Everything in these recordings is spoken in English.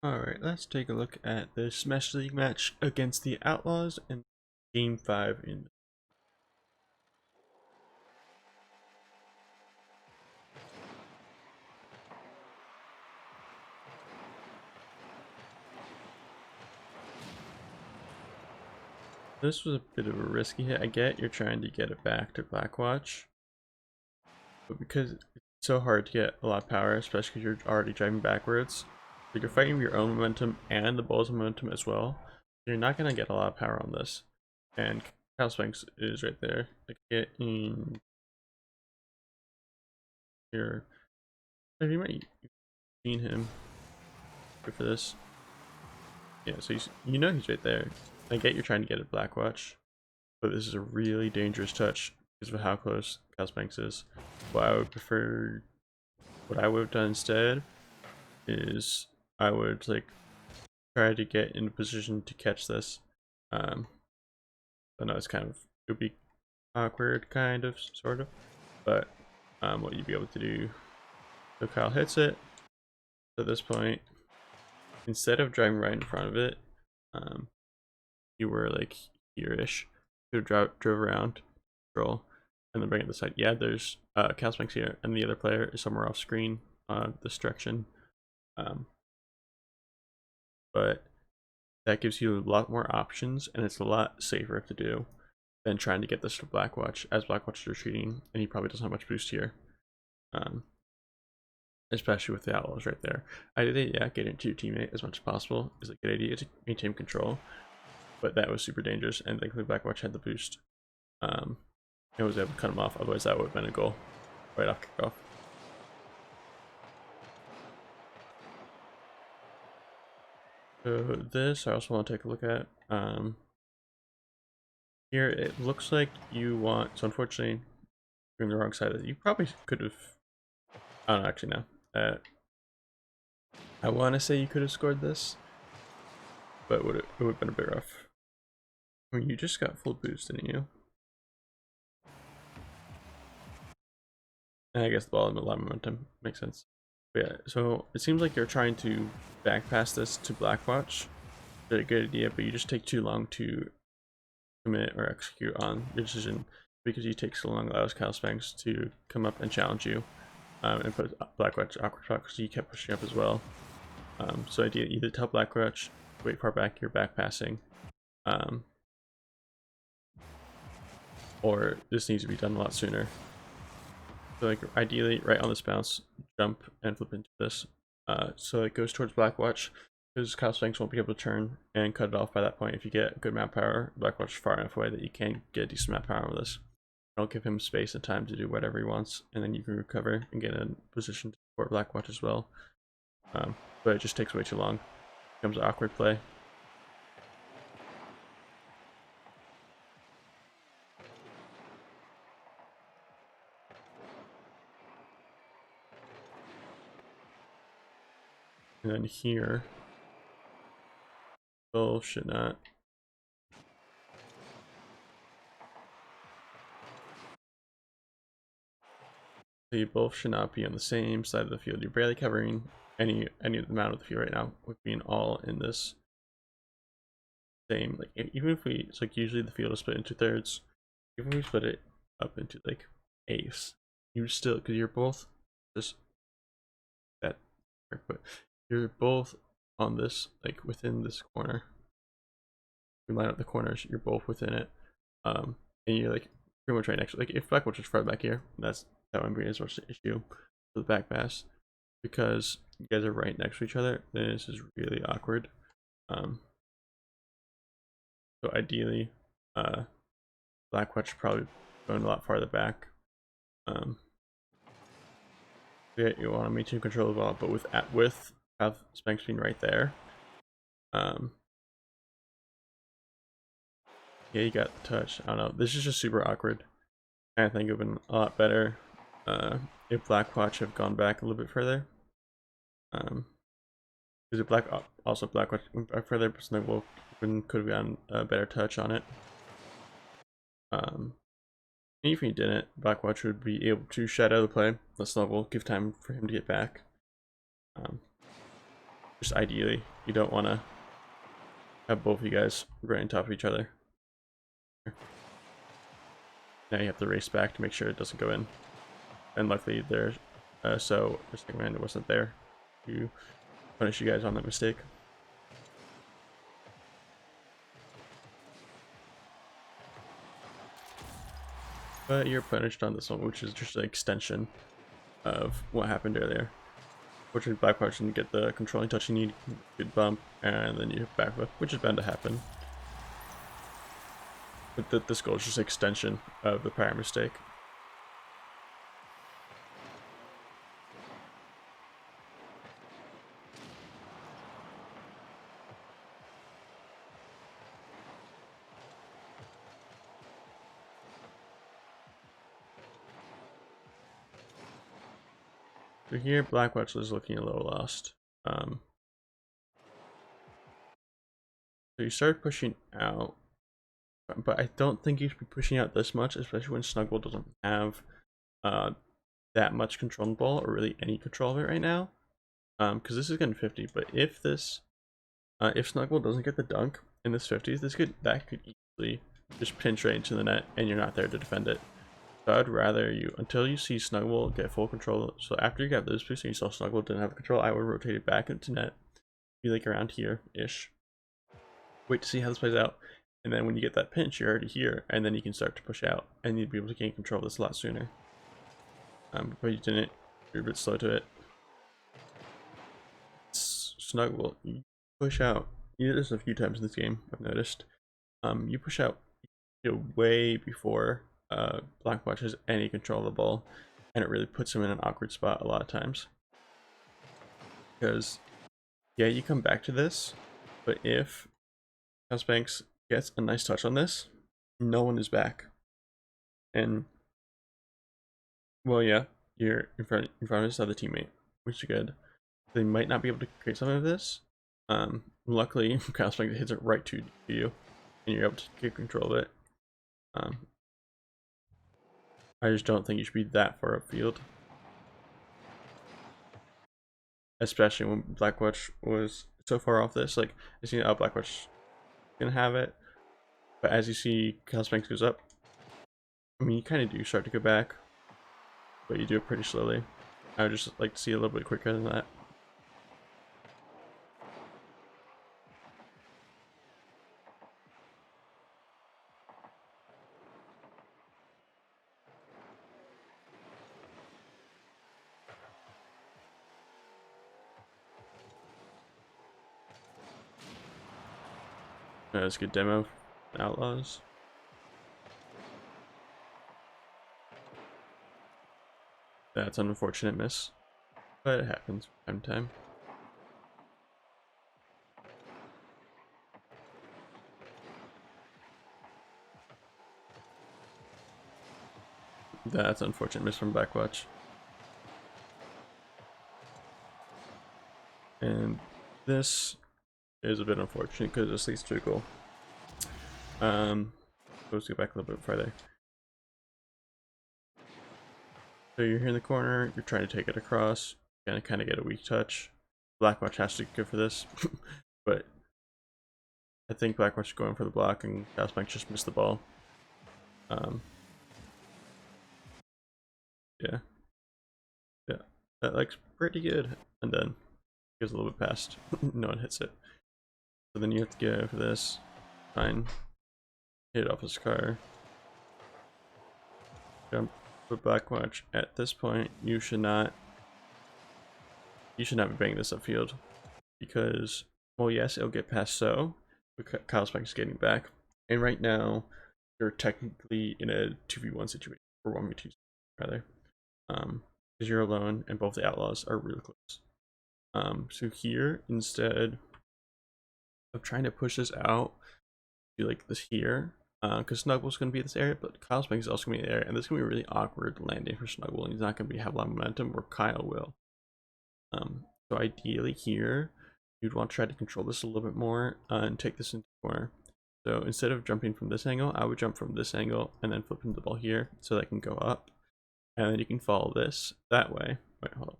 Alright, let's take a look at the Smash League match against the Outlaws in Game 5 in This was a bit of a risky hit. I get you're trying to get it back to Blackwatch, but because it's so hard to get a lot of power, especially because you're already driving backwards, so you're fighting your own momentum and the ball's momentum as well, you're not going to get a lot of power on this. And Spanx is right there. Like, get in here. If you might have seen him for this. Yeah, so you know he's right there. I get you're trying to get a Blackwatch, but this is a really dangerous touch because of how close Spanx is. What I would have done instead is I would like try to get in a position to catch this. I know it's kind of, it would be awkward, kind of, sort of, but what you'd be able to do. So Kyle hits it. At this point, instead of driving right in front of it, you were like here-ish. You drove around, roll, and then bring it to the side. Yeah, there's Spanx here, and the other player is somewhere off screen, this direction. But that gives you a lot more options, and it's a lot safer to do than trying to get this to Blackwatch, as Blackwatch is retreating, and he probably doesn't have much boost here. Especially with the Outlaws right there. Ideally, yeah, get into your teammate as much as possible is a good idea to maintain control, but that was super dangerous, and thankfully Blackwatch had the boost. And was able to cut him off, otherwise that would have been a goal right off kickoff. So this I also want to take a look at. Here it looks like you want, so unfortunately you're on the wrong side of it. You probably could have, I don't know, actually no. I want to say you could have scored this, but it would have been a bit rough. I mean, you just got full boost, didn't you? And I guess the ball had a lot of momentum, makes sense. But yeah, so it seems like you're trying to back pass this to Blackwatch. Very good idea, but you just take too long to commit or execute on your decision because you take so long allows Spanx to come up and challenge you, and put Blackwatch awkward spot because you kept pushing up as well. So idea either tell Blackwatch wait far back, you're back passing, or this needs to be done a lot sooner. So like ideally right on this bounce, jump and flip into this, so it goes towards Blackwatch, because Spanx won't be able to turn and cut it off by that point if you get good map power. Blackwatch is far enough away that you can get a decent map power with this. It'll give him space and time to do whatever he wants, and then you can recover and get in position to support Blackwatch as well. But it just takes way too long. It becomes an awkward play. And then here, oh shit, not. So you both should not be on the same side of the field. You're barely covering any amount of the field right now with being all in this same, like, even if we, it's like usually the field is split into thirds, even if we split it up into like eighths, you still, because you're both just that, but you're both on this, like within this corner. We line up the corners, you're both within it, and you're like pretty much right next to, like if Blackwatch is far back here, that wouldn't be as much an issue for the back pass, because you guys are right next to each other. Then this is really awkward. So ideally, Blackwatch probably going a lot farther back. Yeah, you want to maintain control of the ball, but with have Spanx being right there. Yeah, you got the touch. I don't know. This is just super awkward. I think it would have been a lot better if Blackwatch have gone back a little bit further. Because if Blackwatch went back further, Snugglable could have gotten a better touch on it. Even if he didn't, Blackwatch would be able to shadow the play. Let Snugglable give time for him to get back. Just ideally, you don't want to have both of you guys right on top of each other. Now you have to race back to make sure it doesn't go in. And luckily there's so the second man wasn't there to punish you guys on that mistake. But you're punished on this one, which is just an extension of what happened earlier. Fortunately, Blackwatch didn't get the controlling touch you need, good bump, and then you hit back flip, which is bound to happen. But this goal is just an extension of the prior mistake. So here, Blackwatch is looking a little lost. So you start pushing out, but I don't think you should be pushing out this much, especially when Snugglable doesn't have that much control on the ball, or really any control of it right now. Because this is getting 50, but if Snugglable doesn't get the dunk in this 50s, that could easily just pinch right into the net, and you're not there to defend it. So I'd rather you, until you see Snugglable get full control, so after you got those boosts and you saw Snugglable didn't have control, I would rotate it back into net, be like around here-ish. Wait to see how this plays out, and then when you get that pinch, you're already here, and then you can start to push out, and you'd be able to gain control of this a lot sooner. But you didn't, you're a bit slow to it. Snugglable, you push out. You did this a few times in this game, I've noticed. You push out way before Blackwatch has any control of the ball, and it really puts him in an awkward spot a lot of times. Because, yeah, you come back to this, but if Banks gets a nice touch on this, no one is back. And, well, yeah, you're in front of this other teammate, which is good. They might not be able to create something of this. Luckily, Banks hits it right to you, and you're able to get control of it. I just don't think you should be that far upfield. Especially when Blackwatch was so far off this. Like, I see Blackwatch can have it, but as you see Banks goes up, I mean, you kind of do start to go back, but you do it pretty slowly. I would just like to see a little bit quicker than that. That's a good demo. Outlaws. That's an unfortunate miss, but it happens from time to time. That's an unfortunate miss from Blackwatch. And this is a bit unfortunate because this leads to a goal. Let's go back a little bit further. So you're here in the corner, you're trying to take it across, you're gonna kind of get a weak touch. Blackwatch has to go for this, but I think Blackwatch is going for the block and Banks just missed the ball. Yeah, that looks pretty good, and then goes a little bit past. No one hits it. So then you have to go for this. Fine. Hit it off his car. Jump with Blackwatch. At this point, you should not be banging this upfield, because, well, yes, it'll get past but Banks is getting back, and right now you're technically in a 2v1 situation, or 1v2 rather, because you're alone and both the outlaws are really close. So here, instead of trying to push this out, do like this here, because Snuggleble's going to be in this area, but Banks is also going to be there, and this is going to be a really awkward landing for Snugglable, and he's not going to have a lot of momentum, where Kyle will. So ideally here, you'd want to try to control this a little bit more, and take this into the corner. So instead of jumping from this angle, I would jump from this angle and then flip the ball here so that I can go up, and then you can follow this that way. Wait, hold on.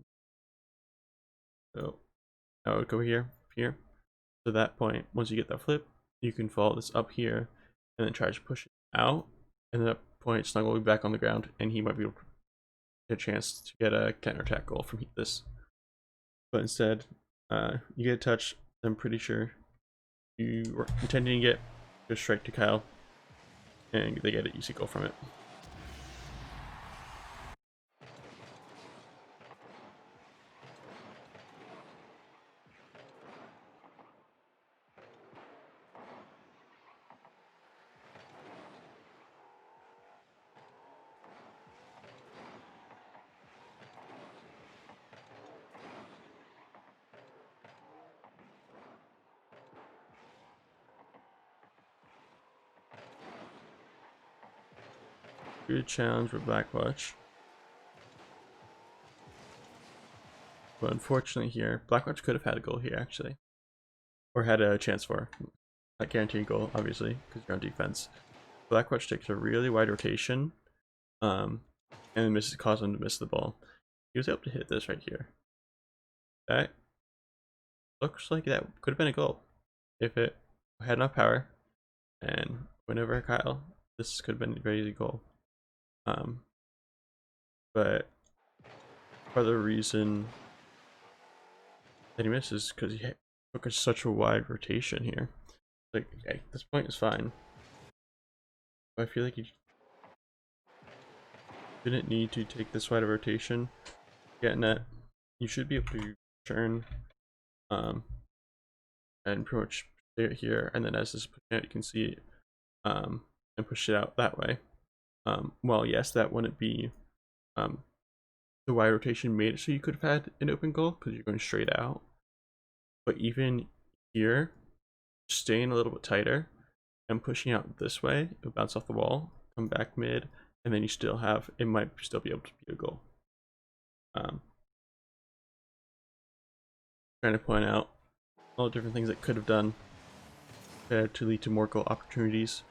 So I would go here, here. To that point, once you get that flip, you can follow this up here and then try to push it out. And at that point, Snuggle will be back on the ground and he might be able to get a chance to get a counterattack goal from this. But instead, you get a touch. I'm pretty sure you were intending to get a strike to Kyle, and they get an easy goal from it. Good challenge for Blackwatch. But unfortunately here, Blackwatch could have had a goal here actually. Or had a chance for. Not guaranteed a goal, obviously, because you're on defense. Blackwatch takes a really wide rotation. And misses, causes him to miss the ball. He was able to hit this right here. That looks like that could have been a goal. If it had enough power and whenever Kyle, this could have been a very easy goal. But part of the reason that he misses because he took such a wide rotation here. Like, okay, this point is fine. But I feel like he didn't need to take this wide of rotation. Getting that, you should be able to turn, and pretty much stay it here, and then as this push out, you can see it, and push it out that way. Well, yes, that wouldn't be, the wide rotation made it so you could have had an open goal because you're going straight out. But even here, staying a little bit tighter and pushing out this way, it'll bounce off the wall, come back mid, and then you still have, it might still be able to be a goal. Trying to point out all the different things that could have done to lead to more goal opportunities.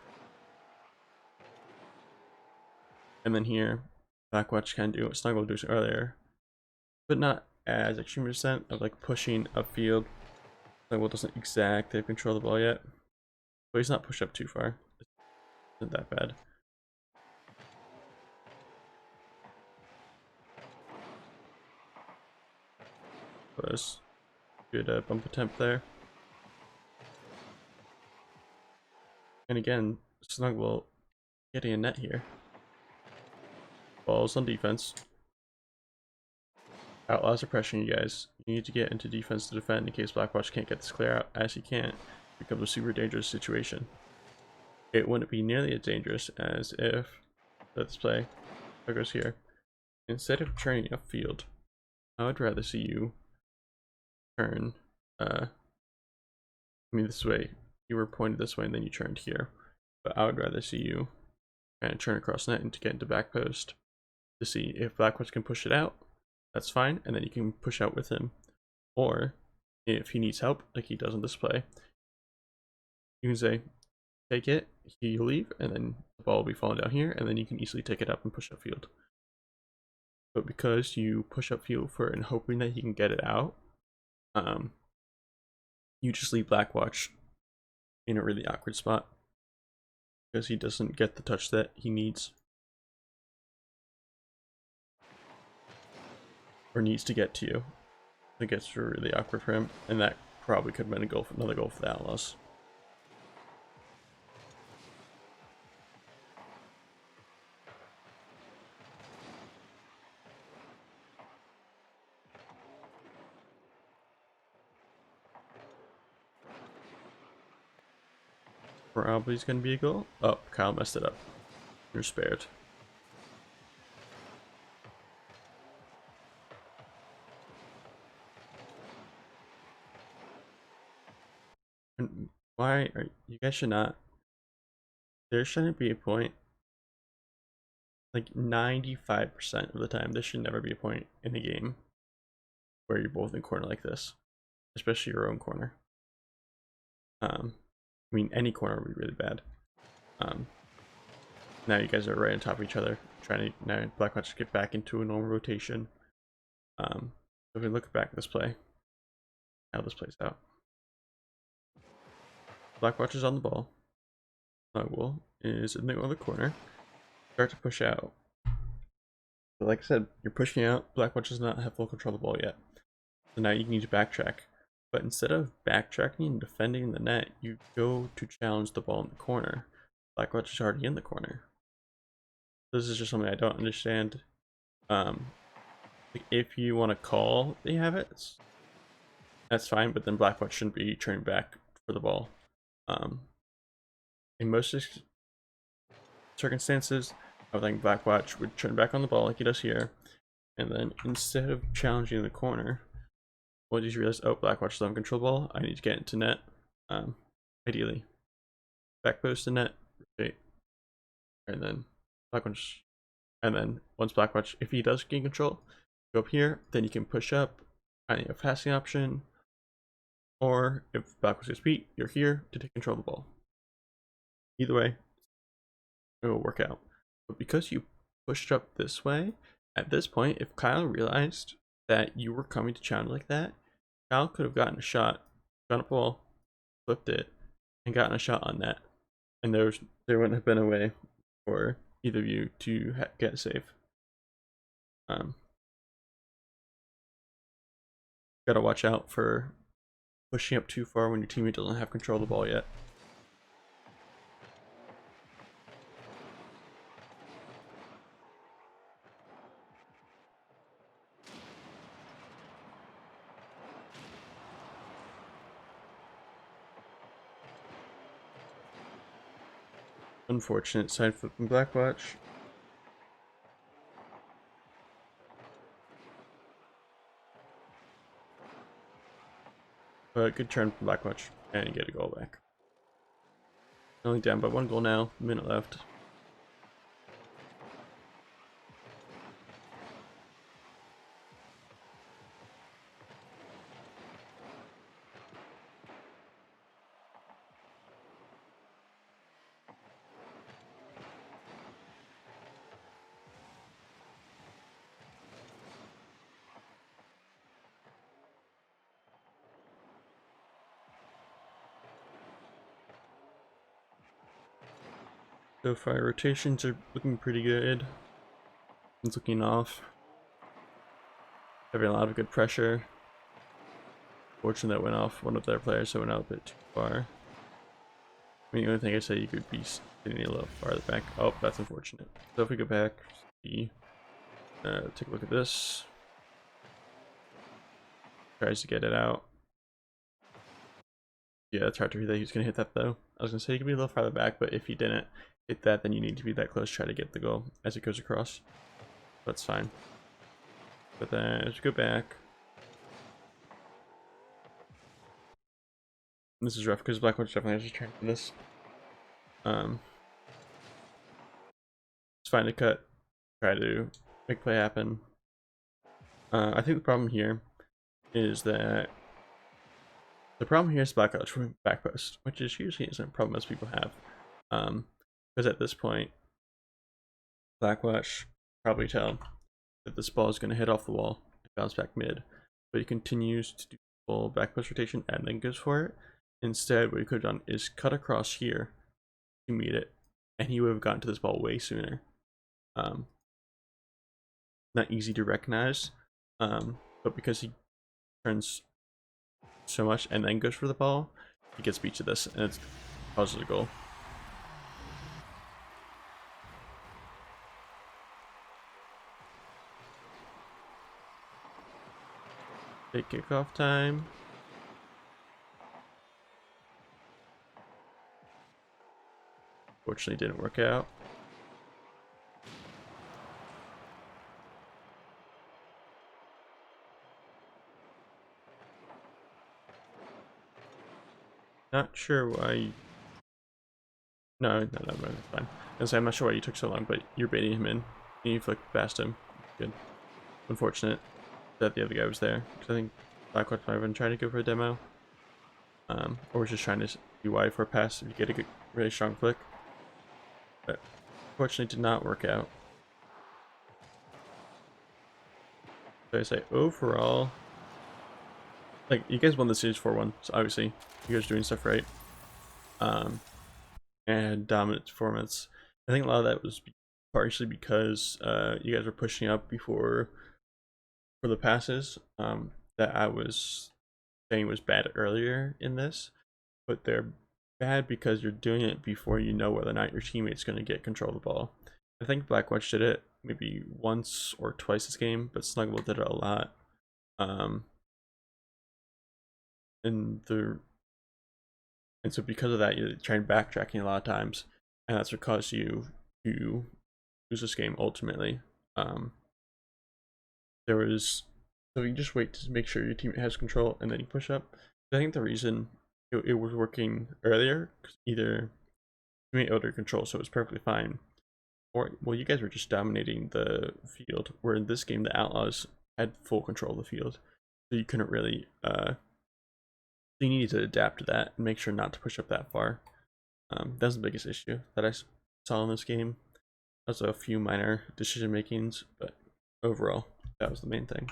And then here, Blackwatch can do what Snuggle did earlier, but not as extreme percent of like pushing upfield. Snuggle doesn't exactly have control of the ball yet, but he's not pushed up too far. It isn't that bad. Was good bump attempt there. And again, Snuggle getting a net here. Balls on defense. Outlaws are pressuring you guys. You need to get into defense to defend in case Blackwatch can't get this clear out. As he can't, it becomes a super dangerous situation. It wouldn't be nearly as dangerous as if, let's play, that goes here. Instead of turning upfield, I would rather see you turn, this way. You were pointed this way and then you turned here. But I would rather see you kind of turn across net and to get into back post to see if Blackwatch can push it out. That's fine, and then you can push out with him. Or if he needs help, like he does in this play, you can say, take it, he'll leave, and then the ball will be falling down here, and then you can easily take it up and push upfield. But because you push upfield for and hoping that he can get it out, you just leave Blackwatch in a really awkward spot because he doesn't get the touch that he needs or needs to get to you. It gets really awkward for him, and that probably could have been a goal, another goal for the Outlaws. Probably is going to be a goal. Oh, Kyle messed it up. You're spared. And why are you guys should not? There shouldn't be a point. Like 95% of the time, there should never be a point in a game where you're both in corner like this, especially your own corner. I mean, any corner would be really bad. Now you guys are right on top of each other, trying to now Blackwatch get back into a normal rotation. If we look back at this play, how this plays out. Blackwatch is on the ball. Snugglable is in the other corner. Start to push out. But like I said, you're pushing out. Blackwatch does not have full control of the ball yet. So now you need to backtrack. But instead of backtracking and defending the net, you go to challenge the ball in the corner. Blackwatch is already in the corner. This is just something I don't understand. Like if you want to call they have it, that's fine, but then Blackwatch shouldn't be turning back for the ball. In most circumstances, I would think Blackwatch would turn back on the ball like he does here, and then instead of challenging the corner, what did you realize? Oh, Blackwatch is on control ball. I need to get into net. Ideally, back post to net, rotate, and then Blackwatch. And then once Blackwatch, if he does gain control, go up here. Then you can push up, finding a passing option, or if Blackwatch gets beat, you're here to take control of the ball. Either way, it will work out. But because you pushed up this way, at this point, if Kyle realized that you were coming to challenge like that, Kyle could have gotten a shot, gone up ball, flipped it, and gotten a shot on net. And there wouldn't have been a way for either of you to get a save. Gotta watch out for pushing up too far when your teammate doesn't have control of the ball yet. Unfortunate side flip from Blackwatch. But good turn from Blackwatch, and you get a goal back. Only down by 1 goal now, minute left. So far, rotations are looking pretty good. It's looking off. Having a lot of good pressure. Fortunate that went off one of their players, so it went out a bit too far. I mean, the only thing I say you could be sitting a little farther back. Oh, that's unfortunate. So if we go back, take a look at this. Tries to get it out. Yeah, it's hard to read that he's gonna hit that though. I was gonna say you could be a little farther back, but if he didn't hit that, then you need to be that close, try to get the goal as it goes across. That's fine. But then as we go back, this is rough because Blackwatch definitely has to turn for this. It's fine to cut, try to make play happen. I think the problem here is that Blackwatch from back post, which is usually isn't a problem most people have. Because at this point, Blackwatch probably tell that this ball is going to hit off the wall and bounce back mid, but he continues to do full back post rotation and then goes for it. Instead, what he could have done is cut across here to meet it, and he would have gotten to this ball way sooner. Not easy to recognize, but because he turns so much and then goes for the ball, he gets beat to this, and it causes a goal. Big kickoff time. Fortunately, didn't work out. Not sure why. No, that's fine. I'm not sure why you took so long, but you're baiting him in, and you flicked past him. Good. Unfortunate that the other guy was there, because I think Blackwatch might have been trying to go for a demo, or was just trying to be wide for a pass if you get a good, really strong flick. But unfortunately, did not work out. So I say overall, like you guys won the series 4-1, so obviously you guys are doing stuff right. And dominant performance. I think a lot of that was partially because you guys were pushing up before for the passes that I was saying was bad earlier in this, but they're bad because you're doing it before you know whether or not your teammate's going to get control of the ball. I think Blackwatch did it maybe once or twice this game, but Snugglable did it a lot. And the and so because of that, you're trying backtracking a lot of times, and that's what caused you to lose this game ultimately. Um, there was so you just wait to make sure your teammate has control, and then you push up. I think the reason it was working earlier, cause either teammate under control, so it was perfectly fine, or well, you guys were just dominating the field. Where in this game, the Outlaws had full control of the field, so you couldn't really you needed to adapt to that and make sure not to push up that far. That's the biggest issue that I saw in this game. There's a few minor decision makings, but overall, that was the main thing.